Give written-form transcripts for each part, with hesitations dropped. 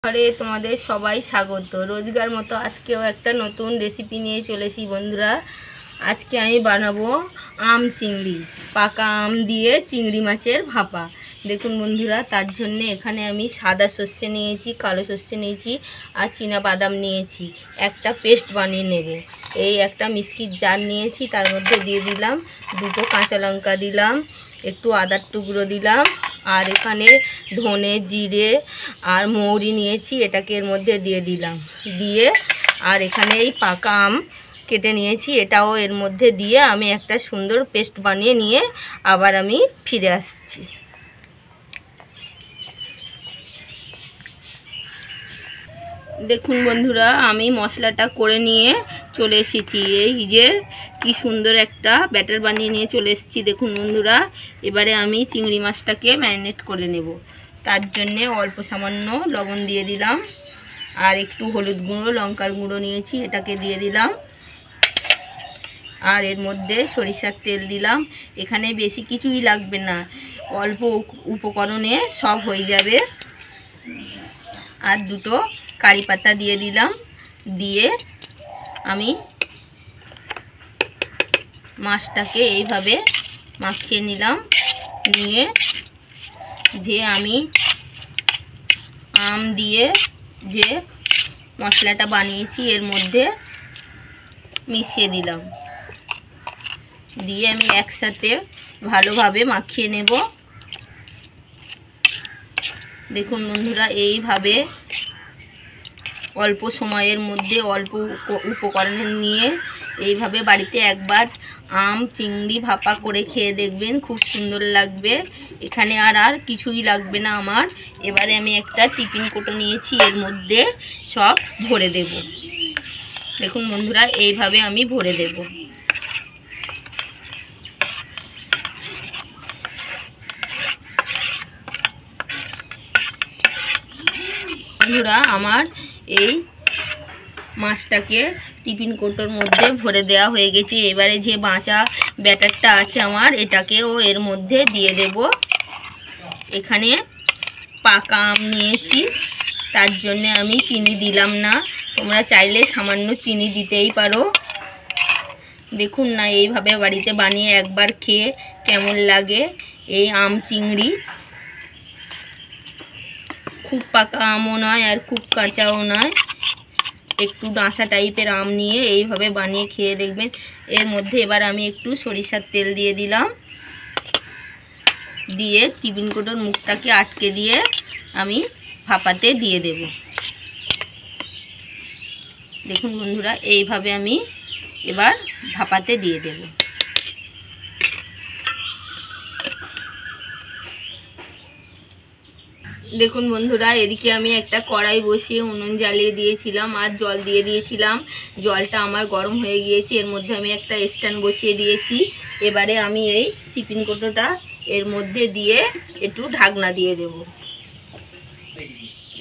ঘরে তোমাদের সবাই স্বাগত। রোজগার মতো আজকেও একটা নতুন রেসিপি নিয়ে চলেছি বন্ধুরা। আজকে আমি বানাবো আম চিংড়ি, পাকা আম দিয়ে চিংড়ি মাছের ভাপা। দেখুন বন্ধুরা, তার জন্য এখানে আমি সাদা সর্ষে নিয়েছি, কালো সর্ষে নিয়েছি আর চীনা বাদাম নিয়েছি। একটা পেস্ট বানিয়ে নেব। এই একটা মিক্সির জার নিয়েছি, তার মধ্যে দিয়ে দিলাম দুটো কাঁচা লঙ্কা, দিলাম একটু আদার টুকরো দিলাম, আর এখানে ধনে জিরে আর মৌরি নিয়েছি, এটাকে এর মধ্যে দিয়ে দিলাম। দিয়ে আর এখানে এই পাকা আম কেটে নিয়েছি, এটাও এর মধ্যে দিয়ে আমি একটা সুন্দর পেস্ট বানিয়ে নিয়ে আবার আমি ফিরে আসছি। দেখুন বন্ধুরা, আমি মশলাটা করে নিয়ে চলে এসেছি। এই যে কি সুন্দর একটা ব্যাটার বানিয়ে নিয়ে চলে এসেছি। দেখুন বন্ধুরা, এবারে আমি চিংড়ি মাছটাকে ম্যারিনেট করে নেব। তার জন্যে অল্প সামান্য লবণ দিয়ে দিলাম, আর একটু হলুদ গুঁড়ো, লঙ্কার গুঁড়ো নিয়েছি, এটাকে দিয়ে দিলাম। আর এর মধ্যে সরিষার তেল দিলাম। এখানে বেশি কিছুই লাগবে না, অল্প উপকরণে সব হয়ে যাবে। আর দুটো কারি পাতা দিয়ে দিলাম। দিয়ে আমি মাছটাকে এইভাবে মাখিয়ে নিলাম। নিয়ে যে আমি আম দিয়ে যে মশলাটা বানিয়েছি এর মধ্যে মিশিয়ে দিলাম। দিয়ে আমি একসাথে ভালোভাবে মাখিয়ে নেব। দেখুন বন্ধুরা, এইভাবে অল্প সময়ের মধ্যে অল্প উপকরণ নিয়ে এইভাবে বাড়িতে একবার আম চিংড়ি ভাপা করে খেয়ে দেখবেন, খুব সুন্দর লাগবে। এখানে আর কিছুই লাগবে না আমার। এবারে আমি একটা টিফিন কৌটো নিয়েছি, এর মধ্যে সব ভরে দেব। দেখুন বন্ধুরা, এইভাবে আমি ভরে দেব। বন্ধুরা, আমার এই মাছটাকে টিফিন কৌটোর মধ্যে ভরে দেওয়া হয়ে গেছে। এবারে যে বাঁচা ব্যাটারটা আছে আমার, এটাকেও এর মধ্যে দিয়ে দেব। এখানে পাকা আম নিয়েছি, তার জন্য আমি চিনি দিলাম না, তোমরা চাইলে সামান্য চিনি দিতেই পারো। দেখুন না, এইভাবে বাড়িতে বানিয়ে একবার খেয়ে কেমন লাগে এই আম চিংড়ি। খুব পাকা আমও নয় আর খুব কাঁচাও নয়, একটু ডাঁসা টাইপের আম নিয়ে এইভাবে বানিয়ে খেয়ে দেখবেন। এর মধ্যে এবার আমি একটু সরিষার তেল দিয়ে দিলাম। দিয়ে টিফিন কৌটোর মুখটাকে আটকে দিয়ে আমি ভাপাতে দিয়ে দেব। দেখুন বন্ধুরা, এইভাবে আমি এবার ভাপাতে দিয়ে দেব। দেখুন বন্ধুরা, এদিকে আমি একটা কড়াই বসিয়ে উনুন জ্বালিয়ে দিয়েছিলাম আর জল দিয়ে দিয়েছিলাম। জলটা আমার গরম হয়ে গিয়েছে, এর মধ্যে আমি একটা স্ট্যান্ড বসিয়ে দিয়েছি। এবারে আমি এই টিফিন কৌটোটা এর মধ্যে দিয়ে একটু ঢাকনা দিয়ে দেব।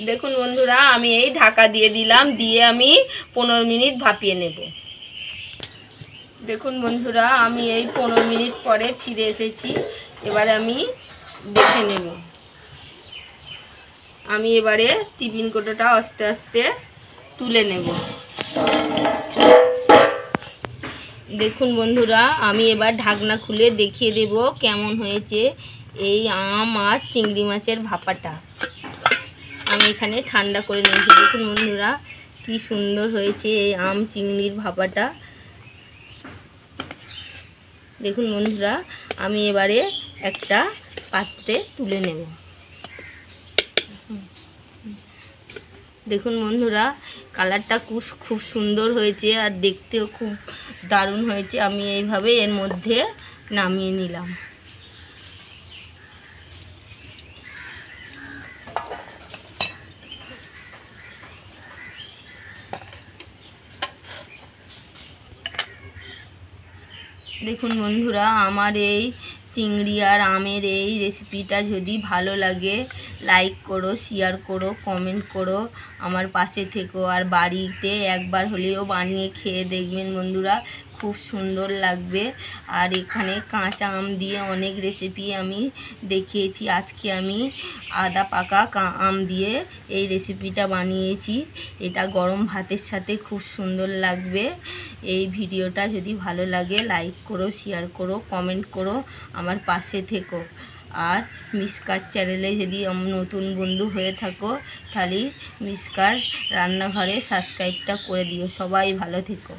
দেখুন বন্ধুরা, আমি এই ঢাকা দিয়ে দিলাম। দিয়ে আমি 15 মিনিট ভাপিয়ে নেব। দেখুন বন্ধুরা, আমি এই 15 মিনিট পরে ফিরে এসেছি। এবারে আমি দেখে নেব। আমি এবারে টিফিন কৌটোটা আস্তে আস্তে তুলে নেব। দেখুন বন্ধুরা, আমি এবার ঢাকনা খুলে দেখিয়ে দেব কেমন হয়েছে এই আম আর চিংড়ি মাছের ভাপাটা। আমি এখানে ঠান্ডা করে নিয়েছি। দেখুন বন্ধুরা, কি সুন্দর হয়েছে এই আম চিংড়ির ভাপাটা। দেখুন বন্ধুরা, আমি এবারে একটা পাত্রে তুলে নেব। দেখুন বন্ধুরা, কালারটা খুব সুন্দর হয়েছে আর দেখতেও খুব দারুণ হয়েছে। আমি এইভাবে এর মধ্যে নামিয়ে নিলাম। দেখুন বন্ধুরা, আমার এই চিংড়ি আর আমের এই রেসিপিটা যদি ভালো লাগে, লাইক করো, শেয়ার করো, কমেন্ট করো, আমার পাশে থেকো। আর বাড়িতে একবার হলেও বানিয়ে খেয়ে দেখবেন বন্ধুরা, খুব সুন্দর লাগবে। আর এখানে কাঁচা আম দিয়ে অনেক রেসিপি আমি দেখিয়েছি, আজকে আমি আদা পাকা আম দিয়ে এই রেসিপিটা বানিয়েছি। এটা গরম ভাতের সাথে খুব সুন্দর লাগবে। এই ভিডিওটা যদি ভালো লাগে লাইক করো, শেয়ার করো, কমেন্ট করো, আমার পাশে থেকো। আর মিসকার চ্যানেলে যদি নতুন বন্ধু হয়ে থাকো তাহলে মিসকার রান্নাঘরে সাবস্ক্রাইবটা করে দিও। সবাই ভালো থেকো।